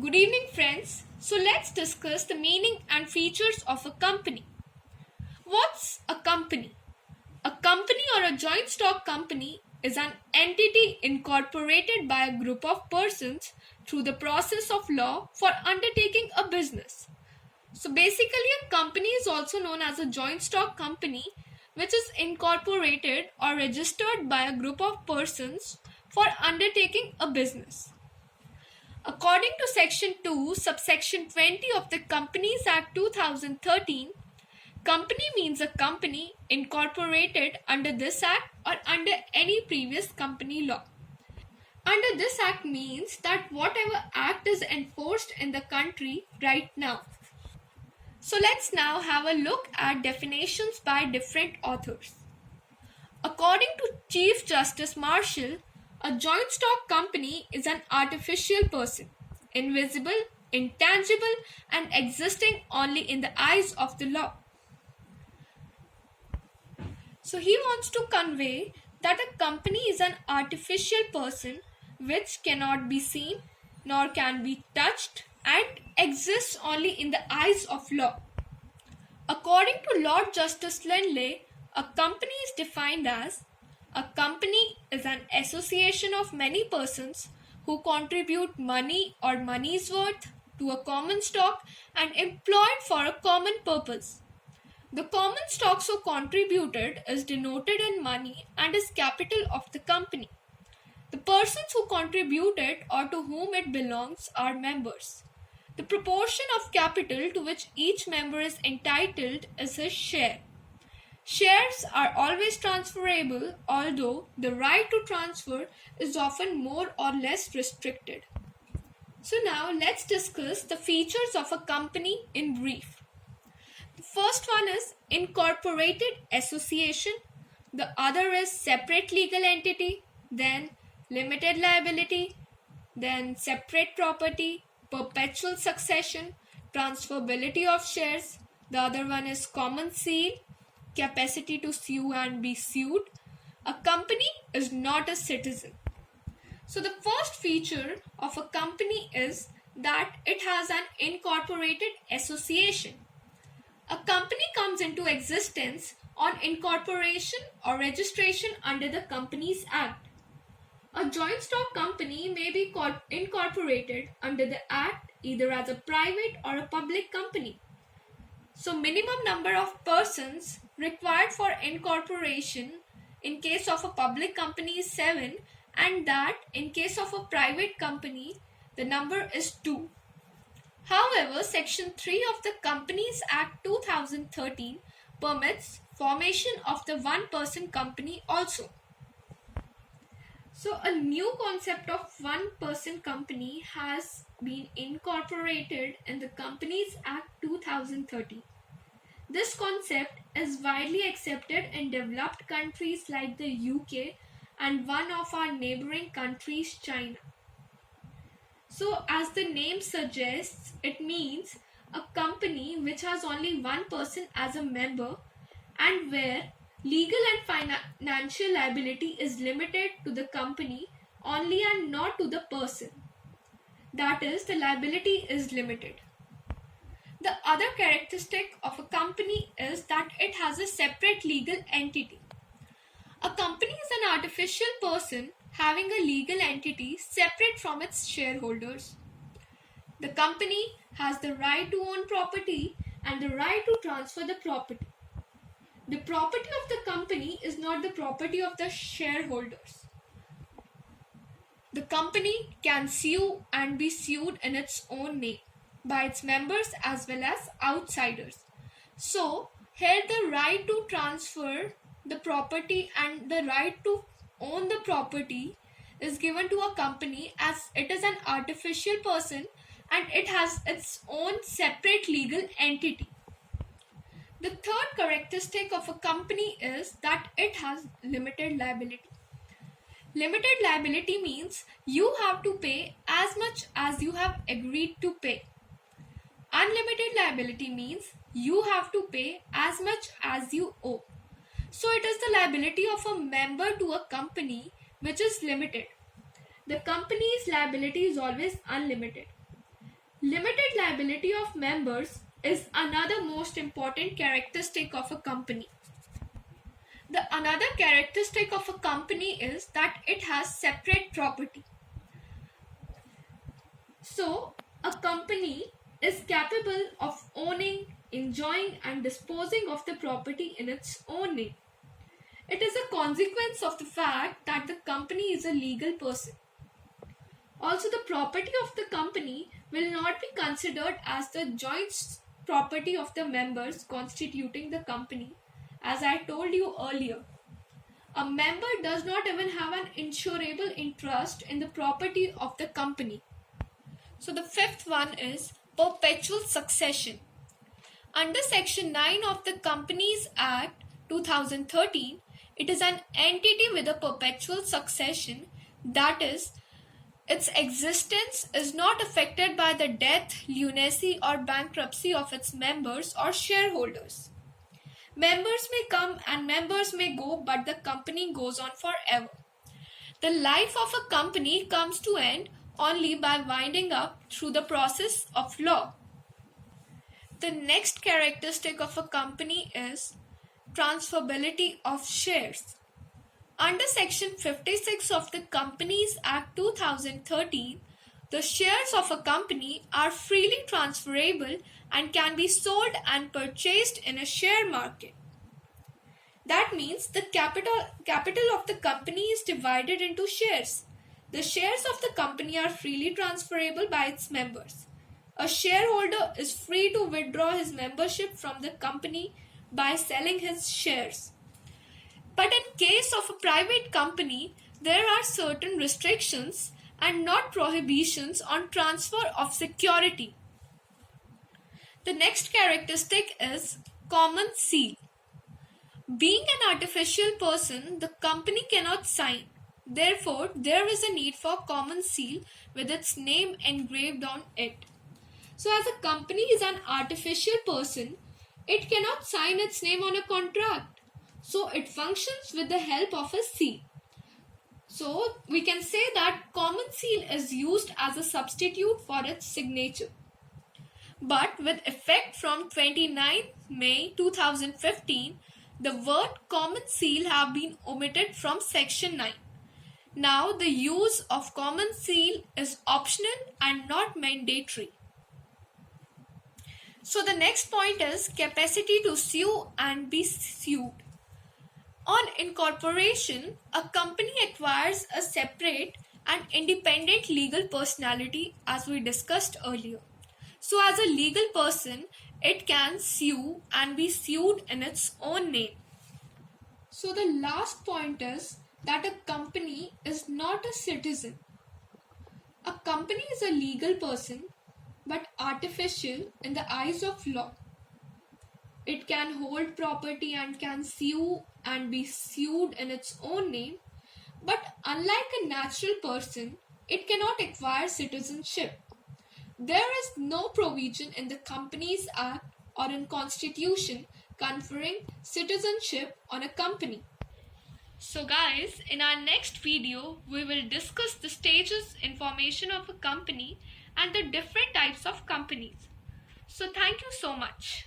Good evening, friends. So let's discuss the meaning and features of a company. What's a company? A company or a joint stock company is an entity incorporated by a group of persons through the process of law for undertaking a business. So basically, a company is also known as a joint stock company, which is incorporated or registered by a group of persons for undertaking a business. According to Section 2, subsection 20 of the Companies Act 2013, company means a company incorporated under this act or under any previous company law. Under this act means that whatever act is enforced in the country right now. So let's now have a look at definitions by different authors. According to Chief Justice Marshall, a joint stock company is an artificial person, invisible, intangible, and existing only in the eyes of the law. So he wants to convey that a company is an artificial person which cannot be seen nor can be touched and exists only in the eyes of law. According to Lord Justice Lindley, a company is defined as a company is an association of many persons who contribute money or money's worth to a common stock and employed for a common purpose. The common stock so contributed is denoted in money and is capital of the company. The persons who contributed or to whom it belongs are members. The proportion of capital to which each member is entitled is his share. Shares are always transferable, although the right to transfer is often more or less restricted. So now let's discuss the features of a company in brief. The first one is incorporated association, the other is separate legal entity, then limited liability, then separate property, perpetual succession, transferability of shares, the other one is common seal, capacity to sue and be sued. A company is not a citizen. So the first feature of a company is that it has an incorporated association. A company comes into existence on incorporation or registration under the Companies Act. A joint stock company may be incorporated under the Act either as a private or a public company. So minimum number of persons required for incorporation in case of a public company is 7, and that in case of a private company the number is 2. However, Section 3 of the Companies Act 2013 permits formation of the one-person company also. So a new concept of one-person company has been incorporated in the Companies Act 2013. This concept is widely accepted in developed countries like the UK and one of our neighboring countries, China. So as the name suggests, it means a company which has only one person as a member and where legal and financial liability is limited to the company only and not to the person. That is, the liability is limited. The other characteristic of a company is that it has a separate legal entity. A company is an artificial person having a legal entity separate from its shareholders. The company has the right to own property and the right to transfer the property. The property of the company is not the property of the shareholders. The company can sue and be sued in its own name by its members as well as outsiders. So, here the right to transfer the property and the right to own the property is given to a company as it is an artificial person and it has its own separate legal entity. The third characteristic of a company is that it has limited liability. Limited liability means you have to pay as much as you have agreed to pay. Unlimited liability means you have to pay as much as you owe. So it is the liability of a member to a company which is limited. The company's liability is always unlimited. Limited liability of members is another most important characteristic of a company. The another characteristic of a company is that it has separate property. So, a company is capable of owning, enjoying and disposing of the property in its own name. It is a consequence of the fact that the company is a legal person. Also, the property of the company will not be considered as the joint property of the members constituting the company, as I told you earlier. A member does not even have an insurable interest in the property of the company. So the fifth one is perpetual succession. Under Section 9 of the Companies Act 2013, it is an entity with a perpetual succession, that is, its existence is not affected by the death, lunacy or bankruptcy of its members or shareholders. Members may come and members may go, but the company goes on forever. The life of a company comes to end only by winding up through the process of law. The next characteristic of a company is transferability of shares. Under Section 56 of the Companies Act 2013, the shares of a company are freely transferable and can be sold and purchased in a share market. That means the capital of the company is divided into shares. The shares of the company are freely transferable by its members. A shareholder is free to withdraw his membership from the company by selling his shares. But in case of a private company, there are certain restrictions and not prohibitions on transfer of security. The next characteristic is common seal. Being an artificial person, the company cannot sign. Therefore, there is a need for common seal with its name engraved on it. So as a company is an artificial person, it cannot sign its name on a contract. So it functions with the help of a seal. So we can say that common seal is used as a substitute for its signature. But with effect from 29 May 2015, the word common seal have been omitted from Section 9. Now the use of common seal is optional and not mandatory. So the next point is capacity to sue and be sued. On incorporation, a company acquires a separate and independent legal personality, as we discussed earlier. So as a legal person, it can sue and be sued in its own name. So the last point is that a company is not a citizen. A company is a legal person but artificial in the eyes of law. It can hold property and can sue and be sued in its own name, but unlike a natural person, it cannot acquire citizenship. There is no provision in the Companies Act or in Constitution conferring citizenship on a company. So guys, in our next video, we will discuss the stages in formation of a company and the different types of companies. So thank you so much.